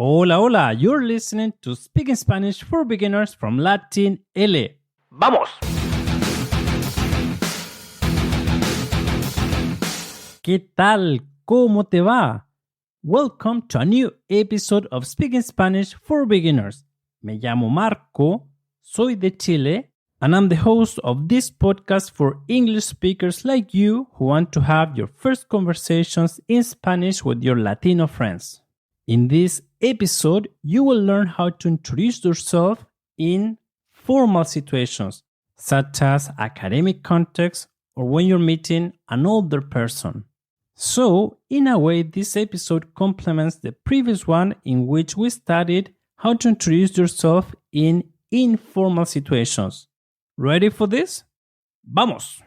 Hola, hola, you're listening to Speaking Spanish for Beginners from Latin L. ¡Vamos! ¿Qué tal? ¿Cómo te va? Welcome to a new episode of Speaking Spanish for Beginners. Me llamo Marco, soy de Chile, and I'm the host of this podcast for English speakers like you who want to have your first conversations in Spanish with your Latino friends. In this episode, you will learn how to introduce yourself in formal situations, such as academic context or when you're meeting an older person. So, in a way, this episode complements the previous one in which we studied how to introduce yourself in informal situations. Ready for this? ¡Vamos!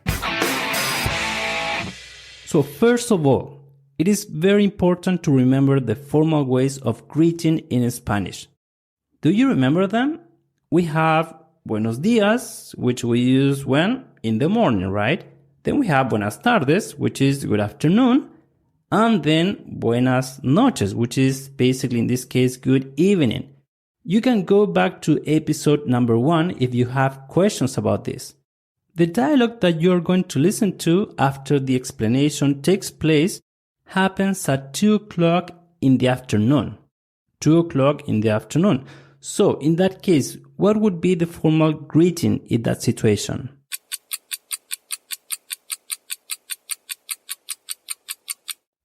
So, first of all, it is very important to remember the formal ways of greeting in Spanish. Do you remember them? We have buenos días, which we use when? In the morning, right? Then we have buenas tardes, which is good afternoon. And then buenas noches, which is basically in this case good evening. You can go back to episode number 1 if you have questions about this. The dialogue that you're going to listen to after the explanation takes place happens at 2 o'clock in the afternoon. 2 o'clock in the afternoon. So, in that case, what would be the formal greeting in that situation?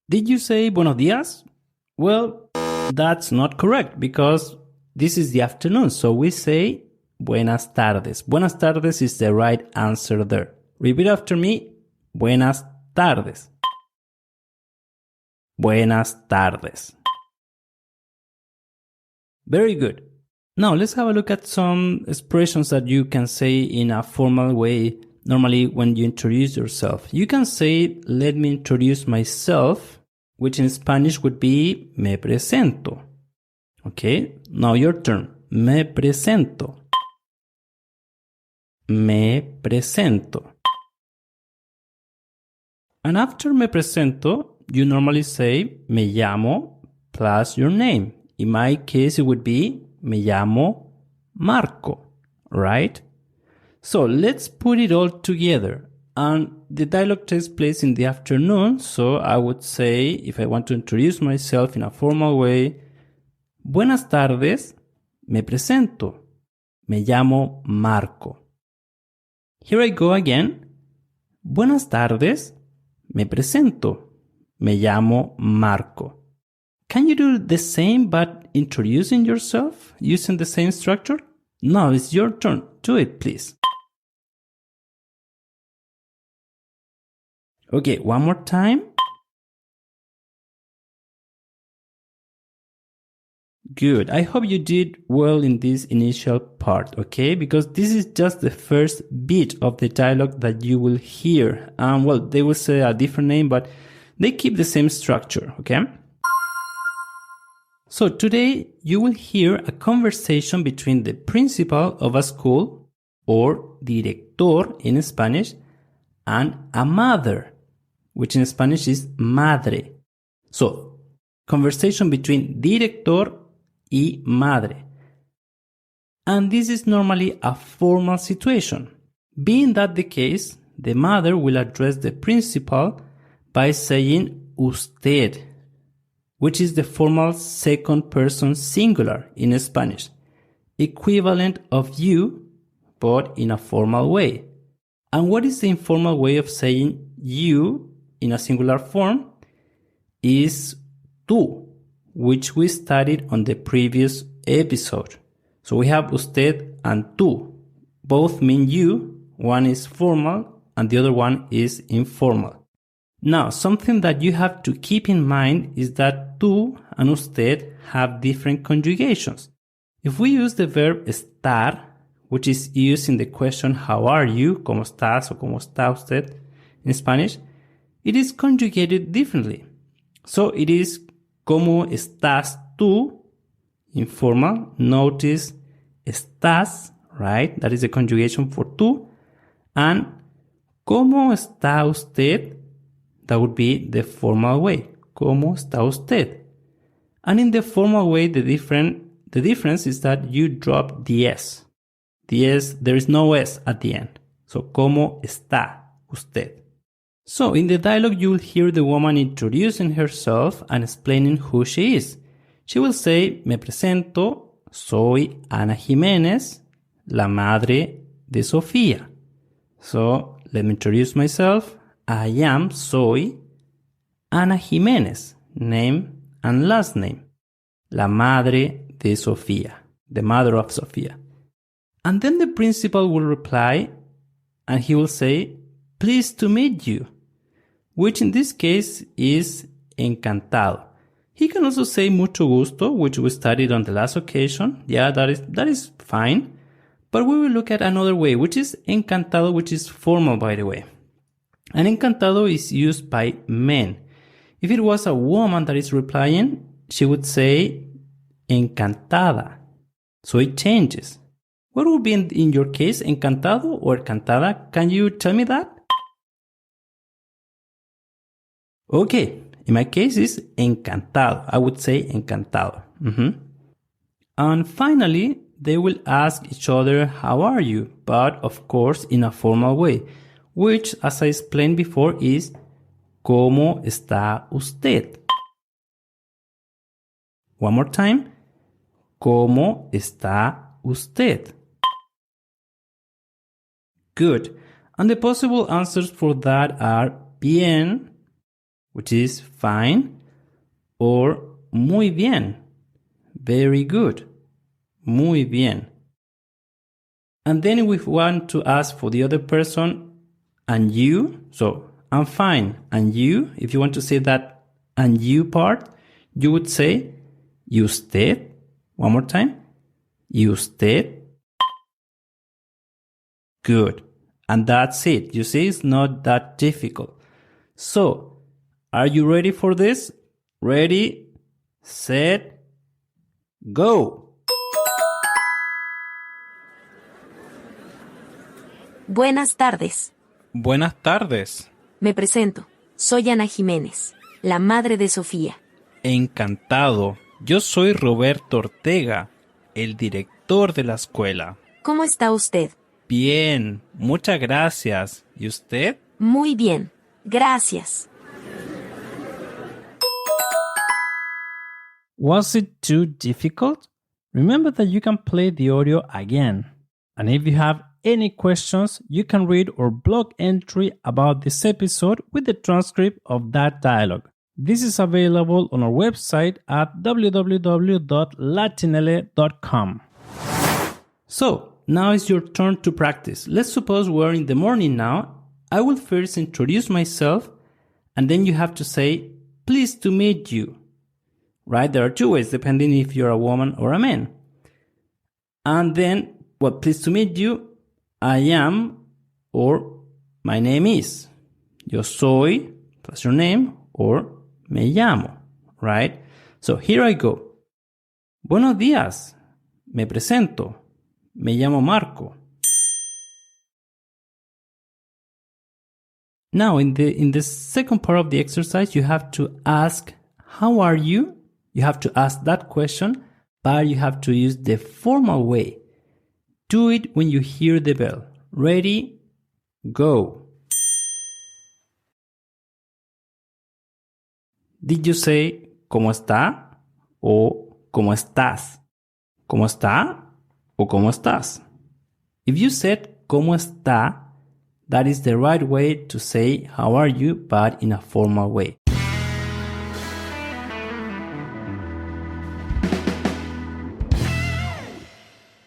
Did you say buenos días? Well, that's not correct because this is the afternoon. So we say buenas tardes. Buenas tardes is the right answer there. Repeat after me. Buenas tardes. Buenas tardes. Very good. Now let's have a look at some expressions that you can say in a formal way normally when you introduce yourself. You can say, let me introduce myself, which in Spanish would be me presento. Okay, now your turn. Me presento. Me presento. And after me presento, you normally say me llamo plus your name. In my case, it would be me llamo Marco, right? So let's put it all together. And the dialogue takes place in the afternoon. So I would say, if I want to introduce myself in a formal way, buenas tardes, me presento. Me llamo Marco. Here I go again. Buenas tardes, me presento. Me llamo Marco. Can you do the same but introducing yourself using the same structure? Now it's your turn. Do it, please. Okay, one more time. Good. I hope you did well in this initial part, okay? Because this is just the first bit of the dialogue that you will hear. Well, they will say a different name, but they keep the same structure, okay? So today you will hear a conversation between the principal of a school, or director in Spanish, and a mother, which in Spanish is madre. So, conversation between director y madre. And this is normally a formal situation. Being that the case, the mother will address the principal by saying usted, which is the formal second person singular in Spanish, equivalent of you, but in a formal way. And what is the informal way of saying you in a singular form? Is tú, which we studied on the previous episode. So we have usted and tú. Both mean you. One is formal and the other one is informal. Now, something that you have to keep in mind is that tú and usted have different conjugations. If we use the verb estar, which is used in the question how are you, ¿cómo estás o cómo está usted in Spanish, it is conjugated differently. So it is ¿cómo estás tú? Informal. Notice estás, right? That is the conjugation for tú. And ¿cómo está usted? That would be the formal way. ¿Cómo está usted? And in the formal way, the difference is that you drop the S. The S, there is no S at the end. So, ¿cómo está usted? So, in the dialogue, you will hear the woman introducing herself and explaining who she is. She will say, me presento, soy Ana Jiménez, la madre de Sofía. So, let me introduce myself. I am, soy Ana Jiménez, name and last name. La madre de Sofía, the mother of Sofía. And then the principal will reply and he will say, pleased to meet you, which in this case is encantado. He can also say mucho gusto, which we studied on the last occasion. Yeah, that is fine. But we will look at another way, which is encantado, which is formal, by the way. And encantado is used by men. If it was a woman that is replying, she would say encantada. So it changes. What would be in your case, encantado or encantada? Can you tell me that? Okay, in my case it's encantado. I would say encantado. And finally, they will ask each other, how are you? But of course, in a formal way, which, as I explained before, is ¿cómo está usted? One more time. ¿Cómo está usted? Good. And the possible answers for that are bien, which is fine, or muy bien, very good, muy bien. And then if we want to ask for the other person, and you, so I'm fine, and you, if you want to say that and you part, you would say ¿y usted? One more time. ¿Y usted? Good. And that's it. You see, it's not that difficult. So, are you ready for this? Ready, set, go. Buenas tardes. Buenas tardes. Me presento. Soy Ana Jiménez, la madre de Sofía. Encantado. Yo soy Roberto Ortega, el director de la escuela. ¿Cómo está usted? Bien, muchas gracias. ¿Y usted? Muy bien. Gracias. Was it too difficult? Remember that you can play the audio again. And if you have any questions, you can read our blog entry about this episode with the transcript of that dialogue. This is available on our website at www.latinele.com. So, now it's your turn to practice. Let's suppose we're in the morning now. I will first introduce myself, and then you have to say, pleased to meet you. Right? There are two ways, depending if you're a woman or a man. And then, pleased to meet you, I am, or my name is. Yo soy, plus your name, or me llamo. Right? So here I go. Buenos días. Me presento. Me llamo Marco. Now, in the second part of the exercise, you have to ask, how are you? You have to ask that question, but you have to use the formal way. Do it when you hear the bell. Ready? Go. Did you say, ¿cómo está? O ¿cómo estás? ¿Cómo está? O ¿cómo estás? If you said, ¿cómo está? That is the right way to say, how are you, but in a formal way.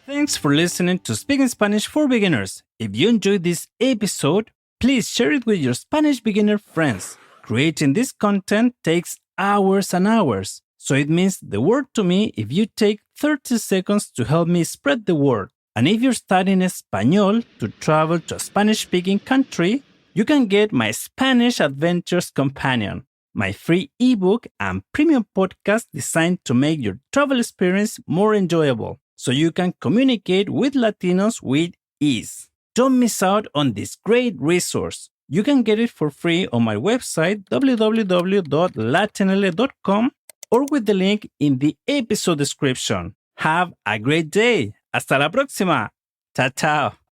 Thanks for listening to Speaking Spanish for Beginners. If you enjoyed this episode, please share it with your Spanish beginner friends. Creating this content takes hours and hours, so it means the world to me if you take 30 seconds to help me spread the word. And if you're studying Español to travel to a Spanish-speaking country, you can get my Spanish Adventures Companion, my free ebook and premium podcast designed to make your travel experience more enjoyable, so you can communicate with Latinos with ease. Don't miss out on this great resource. You can get it for free on my website, www.latinele.com, or with the link in the episode description. Have a great day. Hasta la próxima. Chao, chao.